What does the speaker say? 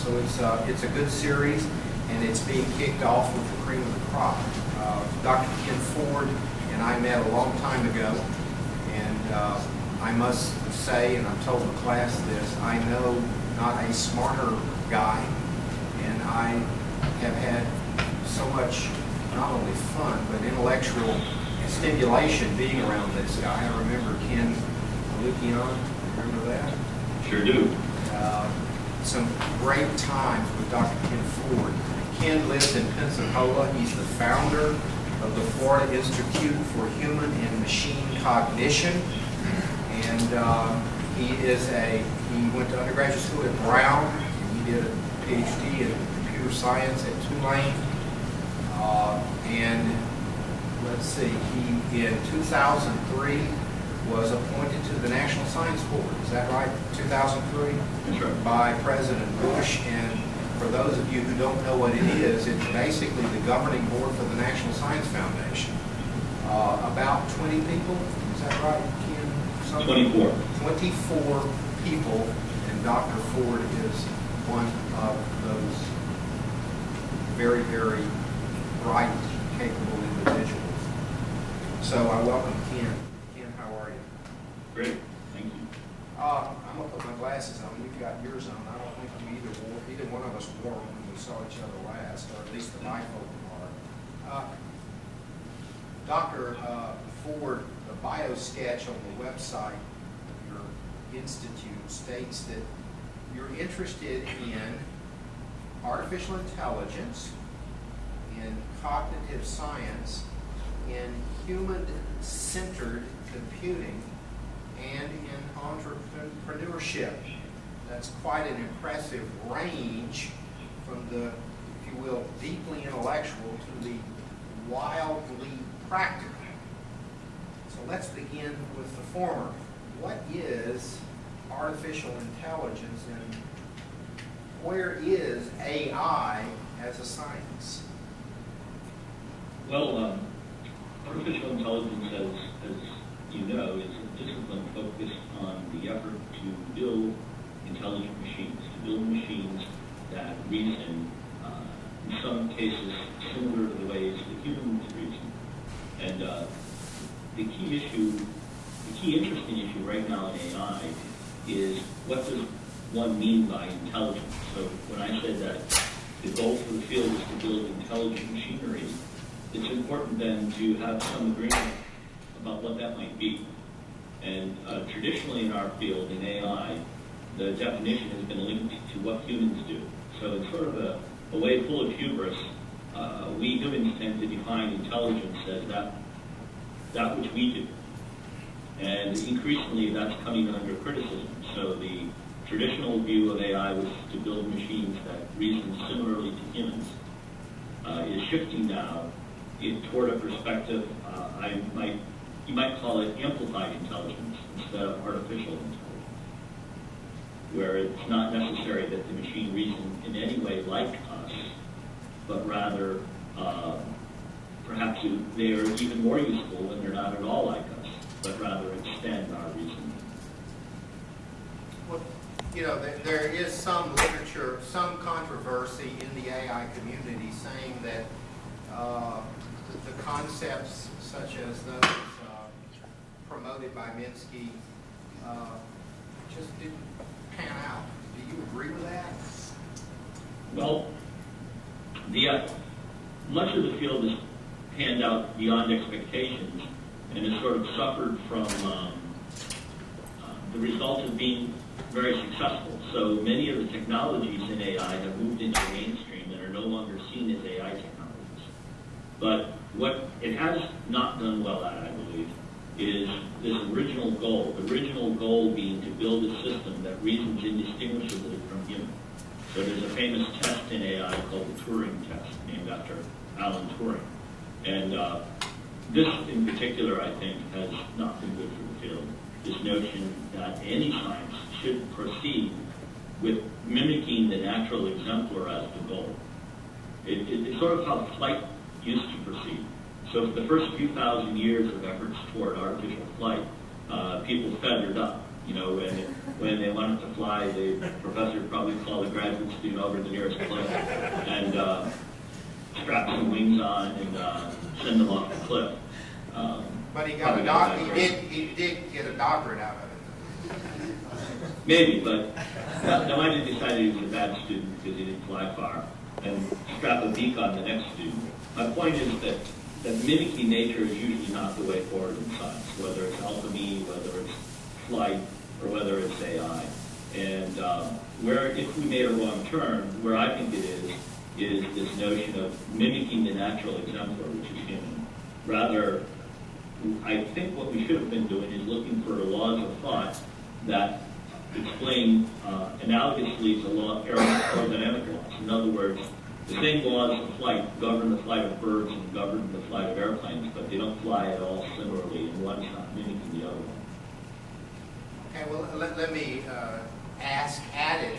So it's a good series, and it's being kicked off with the cream of the crop. Dr. Ken Ford and I met a long time ago, and I must say, and I've told the class this, I know not a smarter guy, and I have had so much, not only fun, but intellectual stimulation being around this guy. I remember Ken Lukian, remember that? Sure do. Some great times with Dr. Ken Ford. Ken lives in Pensacola. He's the founder of the Florida Institute for Human and Machine Cognition. And he went to undergraduate school at Brown, and he did a PhD in computer science at Tulane. And let's see, he in 2003 was appointed to the National Science Board. Is that right? 2003? That's right. By President Bush. And for those of you who don't know what it is, it's basically the governing board for the National Science Foundation. About 20 people, is that right, Ken? 24. 24 people, and Dr. Ford is one of those very, very bright, capable individuals. So I welcome Ken. Ken, how are you? Great, thank you. I'm going to put my glasses on. You've got yours on. I don't think either one of us wore them when we saw each other last, or at least the bifocal are. Dr. Ford, the bio sketch on the website of your institute states that you're interested in artificial intelligence, in cognitive science, in human-centered computing, and in entrepreneurship. That's quite an impressive range from the, if you will, deeply intellectual to the wildly practical. So let's begin with the former. What is artificial intelligence, and where is AI as a science? Well, artificial intelligence, as you know, is a discipline focused on the effort to build intelligent machines, to build machines that reason, in some cases similar to the ways that humans reason. And the key interesting issue right now in AI is, what does one mean by intelligence? So when I said that the goal for the field is to build intelligent machinery, it's important then to have some agreement about what that might be. And traditionally in our field, in AI, the definition has been linked to what humans do. So it's sort of a way full of hubris. We humans tend to define intelligence as that which we do. And increasingly that's coming under criticism. So the traditional view of AI was to build machines that reason similarly to humans. Is shifting now toward a perspective, you might call it amplified intelligence instead of artificial intelligence, where it's not necessary that the machine reason in any way like us, but rather perhaps they are even more useful when they're not at all like us, but rather extend our reasoning. Well, you know, there is some literature, some controversy in the AI community saying that the concepts such as those promoted by Minsky just didn't pan out. Do you agree with that? Well, much of the field has panned out beyond expectations and has sort of suffered from the result of being very successful. So many of the technologies in AI have moved into the mainstream and are no longer seen as AI technologies. But what it has not done well at, I believe, is this original goal. The original goal being to build a system that reasons indistinguishably from human. So there's a famous test in AI called the Turing test, named after Alan Turing. And this in particular, I think, has not been good for the field. This notion that any science should proceed with mimicking the natural exemplar as the goal. It's sort of how flight used to proceed. So for the first few thousand years of efforts toward artificial flight, people feathered up. You know, when they wanted to fly, the professor would probably call the graduate student over to the nearest cliff and strap some wings on and send them off the cliff. But he got he did get a doctorate out of it. Maybe, but now I did decide he was a bad student because he didn't fly far and strap a beak on the next student. My point is that mimicking nature is usually not the way forward in science, whether it's alchemy, whether it's flight, or whether it's AI. And where, if we made a wrong turn, where I think it is this notion of mimicking the natural exemplar, which is human. Rather, I think what we should have been doing is looking for laws of thought that explain analogously to aerodynamic laws. In other words, the same laws of flight govern the flight of birds and govern the flight of airplanes, but they don't fly at all similarly, and one's not mimicking the other one. Okay, well, let me add it